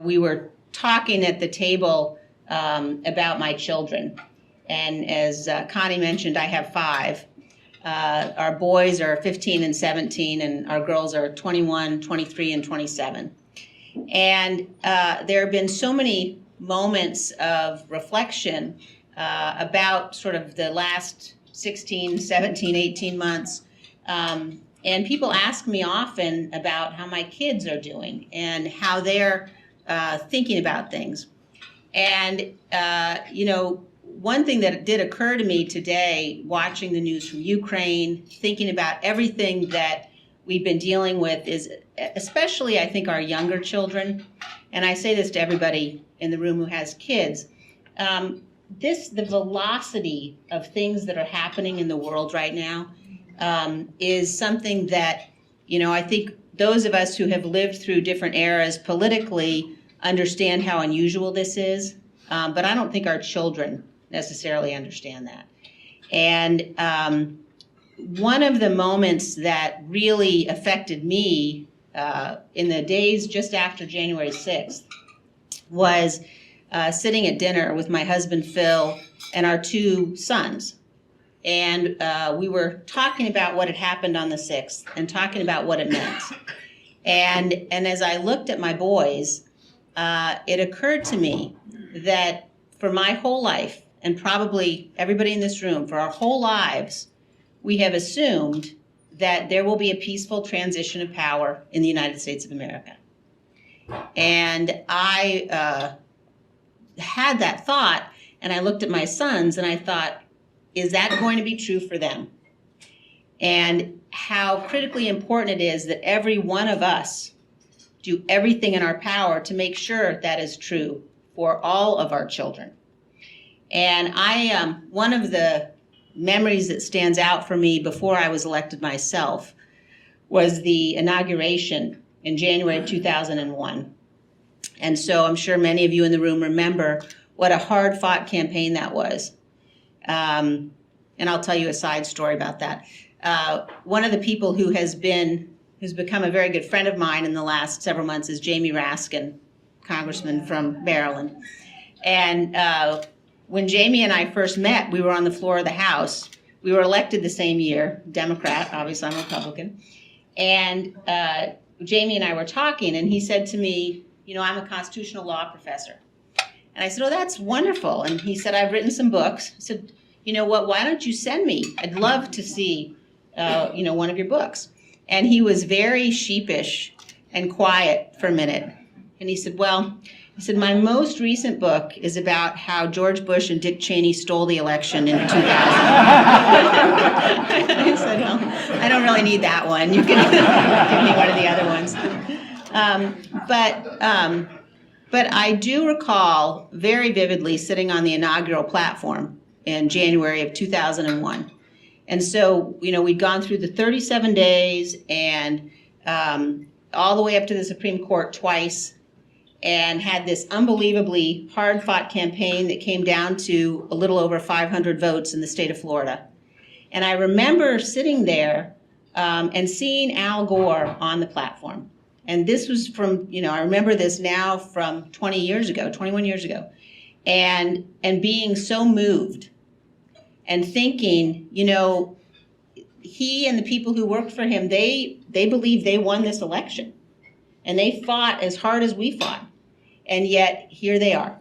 We were talking at the table about my children. And as Connie mentioned, I have 5. Our boys are 15 and 17, and our girls are 21, 23, and 27. And there have been so many moments of reflection about sort of the last 16, 17, 18 months. And people ask me often about how my kids are doing and how they're thinking about things. And, one thing that did occur to me today, watching the news from Ukraine, thinking about everything that we've been dealing with, is especially, I think, our younger children. And I say this to everybody in the room who has kids. The velocity of things that are happening in the world right now is something that, I think those of us who have lived through different eras politically understand how unusual this is. But I don't think our children necessarily understand that. And one of the moments that really affected me in the days just after January 6th was sitting at dinner with my husband, Phil, and our 2 sons. And we were talking about what had happened on the 6th and talking about what it meant. And as I looked at my boys, it occurred to me that for my whole life, and probably everybody in this room, for our whole lives, we have assumed that there will be a peaceful transition of power in the United States of America. And I had that thought, and I looked at my sons, and I thought, is that going to be true for them? And how critically important it is that every one of us do everything in our power to make sure that is true for all of our children. And one of the memories that stands out for me before I was elected myself was the inauguration in January of 2001. And so I'm sure many of you in the room remember what a hard-fought campaign that was. And I'll tell you a side story about that. One of the people who's become a very good friend of mine in the last several months is Jamie Raskin, Congressman from Maryland. And when Jamie and I first met, we were on the floor of the House. We were elected the same year, Democrat, obviously I'm Republican. And Jamie and I were talking, and he said to me, I'm a constitutional law professor. And I said, oh, that's wonderful. And he said, I've written some books. I said, you know what, why don't you send me? I'd love to see, one of your books. And he was very sheepish and quiet for a minute. And he said, my most recent book is about how George Bush and Dick Cheney stole the election in 2000. I said, well, I don't really need that one. You can give me one of the other ones. But I do recall very vividly sitting on the inaugural platform in January of 2001. And so, we'd gone through the 37 days and all the way up to the Supreme Court twice, and had this unbelievably hard-fought campaign that came down to a little over 500 votes in the state of Florida. And I remember sitting there and seeing Al Gore on the platform. And this was from, I remember this now from 21 years ago, and being so moved and thinking, he and the people who worked for him, they believe they won this election. And they fought as hard as we fought. And yet, here they are.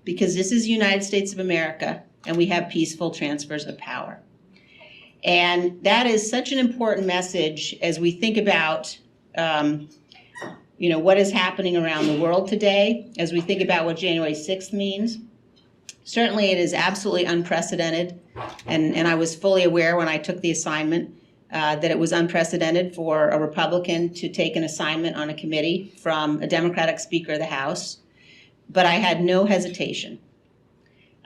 Because this is the United States of America, and we have peaceful transfers of power. And that is such an important message as we think about, what is happening around the world today, as we think about what January 6th means. Certainly, it is absolutely unprecedented. And I was fully aware when I took the assignment that it was unprecedented for a Republican to take an assignment on a committee from a Democratic Speaker of the House, but I had no hesitation.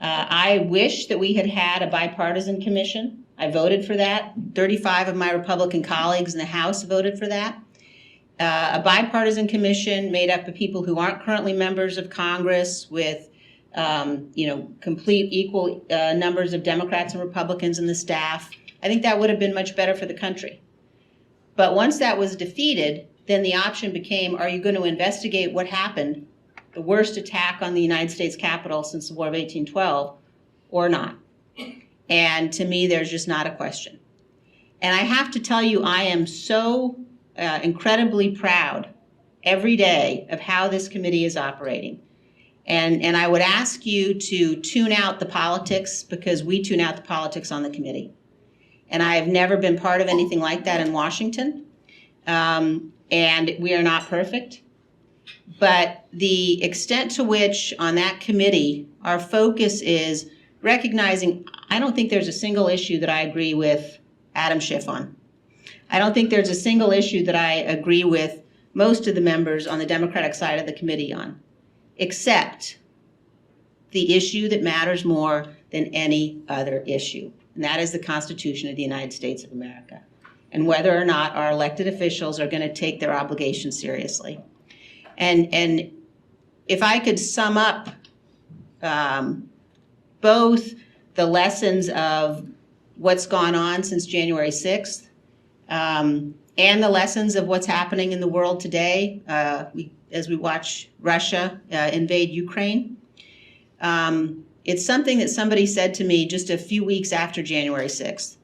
I wish that we had had a bipartisan commission. I voted for that. 35 of my Republican colleagues in the House voted for that. A bipartisan commission made up of people who aren't currently members of Congress, with complete equal numbers of Democrats and Republicans in the staff. I think that would have been much better for the country. But once that was defeated, then the option became, are you going to investigate what happened the worst attack on the United States Capitol since the War of 1812, or not. And to me, there's just not a question. And I have to tell you, I am so incredibly proud every day of how this committee is operating. And I would ask you to tune out the politics, because we tune out the politics on the committee. And I have never been part of anything like that in Washington. And we are not perfect. But the extent to which on that committee our focus is recognizing, I don't think there's a single issue that I agree with Adam Schiff on. I don't think there's a single issue that I agree with most of the members on the Democratic side of the committee on, except the issue that matters more than any other issue, and that is the Constitution of the United States of America, and whether or not our elected officials are going to take their obligations seriously. And if I could sum up both the lessons of what's gone on since January 6th and the lessons of what's happening in the world today as we watch Russia invade Ukraine, it's something that somebody said to me just a few weeks after January 6th.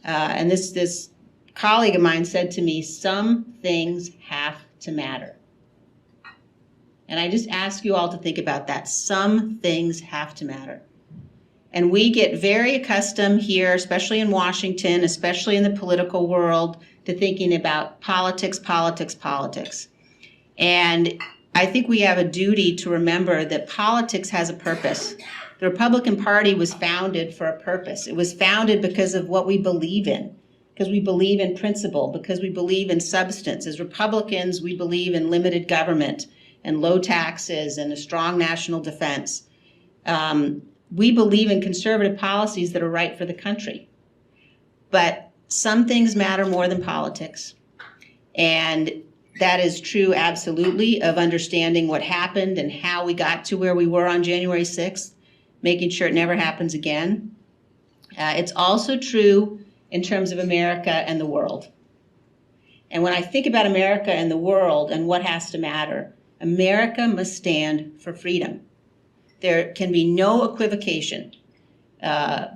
And this colleague of mine said to me, some things have to matter. And I just ask you all to think about that. Some things have to matter. And we get very accustomed here, especially in Washington, especially in the political world, to thinking about politics, politics, politics. And I think we have a duty to remember that politics has a purpose. The Republican Party was founded for a purpose. It was founded because of what we believe in, because we believe in principle, because we believe in substance. As Republicans, we believe in limited government and low taxes and a strong national defense. We believe in conservative policies that are right for the country. But some things matter more than politics. And that is true, absolutely, of understanding what happened and how we got to where we were on January 6th, making sure it never happens again. It's also true in terms of America and the world. And when I think about America and the world and what has to matter, America must stand for freedom. There can be no equivocation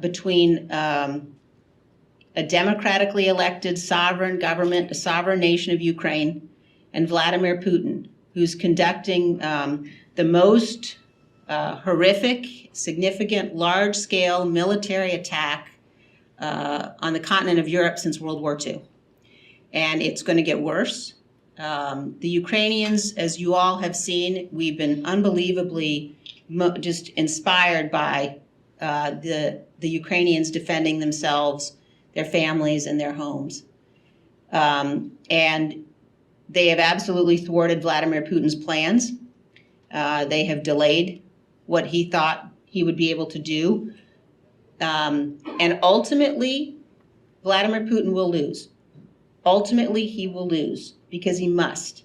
between a democratically elected sovereign government, a sovereign nation of Ukraine, and Vladimir Putin, who's conducting the most horrific, significant, large-scale military attack on the continent of Europe since World War II. And it's going to get worse. The Ukrainians, as you all have seen, we've been unbelievably just inspired by the Ukrainians defending themselves, their families, and their homes. And they have absolutely thwarted Vladimir Putin's plans. They have delayed what he thought he would be able to do. And ultimately, Vladimir Putin will lose. Ultimately, he will lose because he must.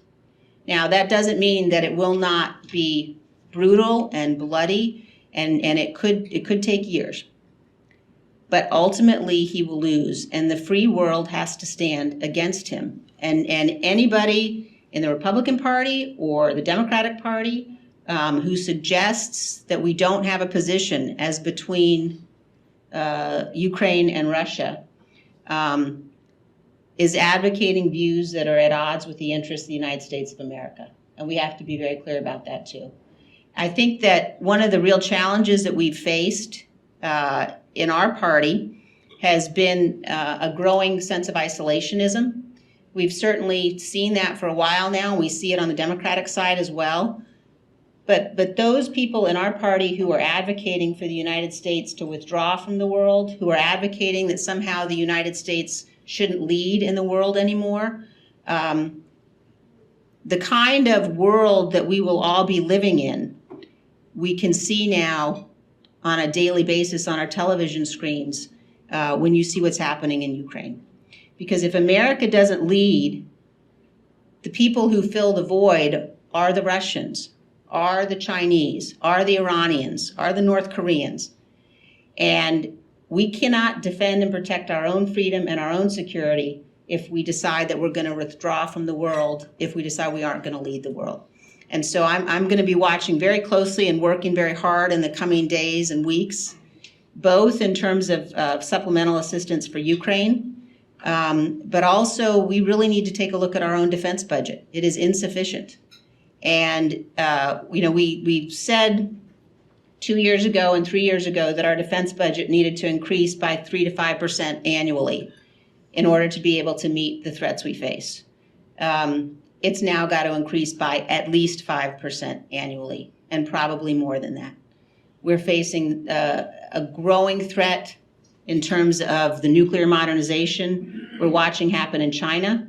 Now, that doesn't mean that it will not be brutal and bloody, and it could take years. But ultimately, he will lose, and the free world has to stand against him. And anybody in the Republican Party or the Democratic Party who suggests that we don't have a position as between Ukraine and Russia is advocating views that are at odds with the interests of the United States of America. And we have to be very clear about that, too. I think that one of the real challenges that we've faced in our party has been a growing sense of isolationism. We've certainly seen that for a while now. We see it on the Democratic side as well. But those people in our party who are advocating for the United States to withdraw from the world, who are advocating that somehow the United States shouldn't lead in the world anymore, the kind of world that we will all be living in, we can see now on a daily basis on our television screens when you see what's happening in Ukraine. Because if America doesn't lead, the people who fill the void are the Russians, are the Chinese, are the Iranians, are the North Koreans. And we cannot defend and protect our own freedom and our own security if we decide that we're going to withdraw from the world, if we decide we aren't going to lead the world. And so I'm going to be watching very closely and working very hard in the coming days and weeks, both in terms of supplemental assistance for Ukraine, but also we really need to take a look at our own defense budget. It is insufficient. And, we said 2 years ago and 3 years ago that our defense budget needed to increase by 3 to 5% annually in order to be able to meet the threats we face. It's now got to increase by at least 5% annually, and probably more than that. We're facing a growing threat in terms of the nuclear modernization we're watching happen in China.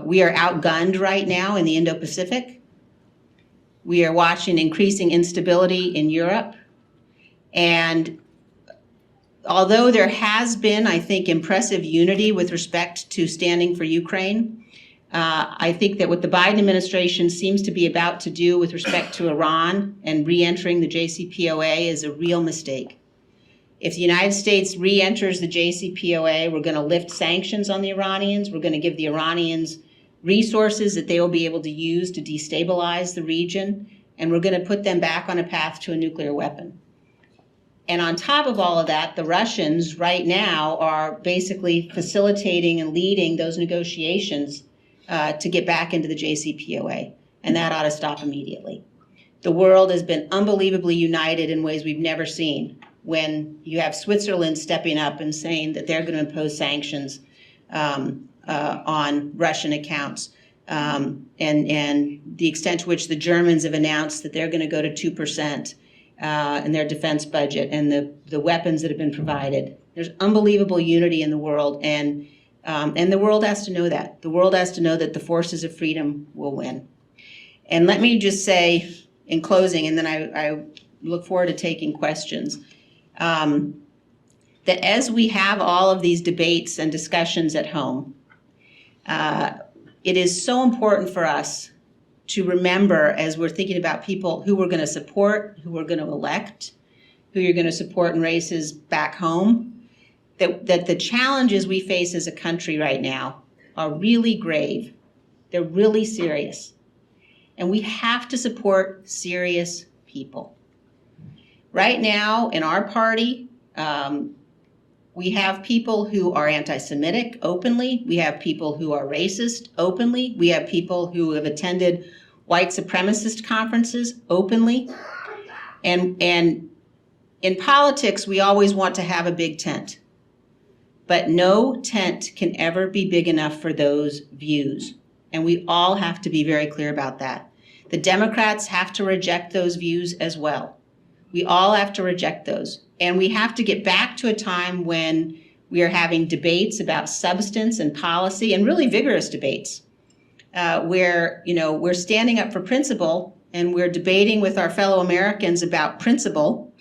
We are outgunned right now in the Indo-Pacific. We are watching increasing instability in Europe. And although there has been, I think, impressive unity with respect to standing for Ukraine, I think that what the Biden administration seems to be about to do with respect to Iran and re-entering the JCPOA is a real mistake. If the United States re-enters the JCPOA, we're going to lift sanctions on the Iranians. We're going to give the Iranians resources that they will be able to use to destabilize the region, and we're going to put them back on a path to a nuclear weapon. And on top of all of that, the Russians right now are basically facilitating and leading those negotiations to get back into the JCPOA, and that ought to stop immediately. The world has been unbelievably united in ways we've never seen when you have Switzerland stepping up and saying that they're going to impose sanctions on Russian accounts, and the extent to which the Germans have announced that they're going to go to 2% in their defense budget, and the weapons that have been provided. There's unbelievable unity in the world, and the world has to know that. The world has to know that the forces of freedom will win. And let me just say in closing, and then I look forward to taking questions, that as we have all of these debates and discussions at home, it is so important for us to remember, as we're thinking about people who we're going to support, who we're going to elect, who you're going to support in races back home, that the challenges we face as a country right now are really grave. They're really serious. And we have to support serious people. Right now, in our party, we have people who are anti-Semitic openly. We have people who are racist openly. We have people who have attended white supremacist conferences openly. And in politics, we always want to have a big tent. But no tent can ever be big enough for those views. And we all have to be very clear about that. The Democrats have to reject those views as well. We all have to reject those. And we have to get back to a time when we are having debates about substance and policy, and really vigorous debates, where we're standing up for principle, and we're debating with our fellow Americans about principle,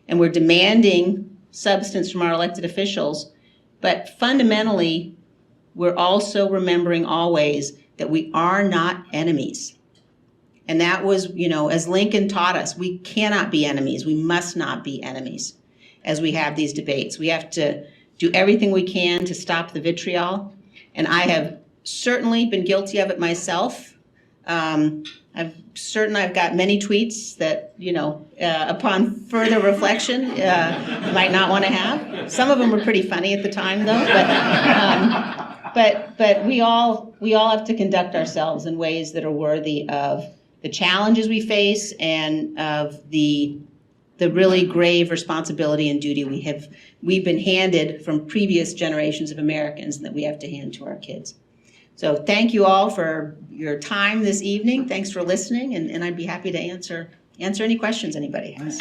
and we're demanding substance from our elected officials. But fundamentally, we're also remembering always that we are not enemies. And that was, as Lincoln taught us, we cannot be enemies. We must not be enemies as we have these debates. We have to do everything we can to stop the vitriol. And I have certainly been guilty of it myself. I've got many tweets that, upon further reflection, might not want to have. Some of them were pretty funny at the time, though. But we all have to conduct ourselves in ways that are worthy of the challenges we face and of the really grave responsibility and duty we've been handed from previous generations of Americans, and that we have to hand to our kids. So thank you all for your time this evening. Thanks for listening, and I'd be happy to answer any questions anybody has.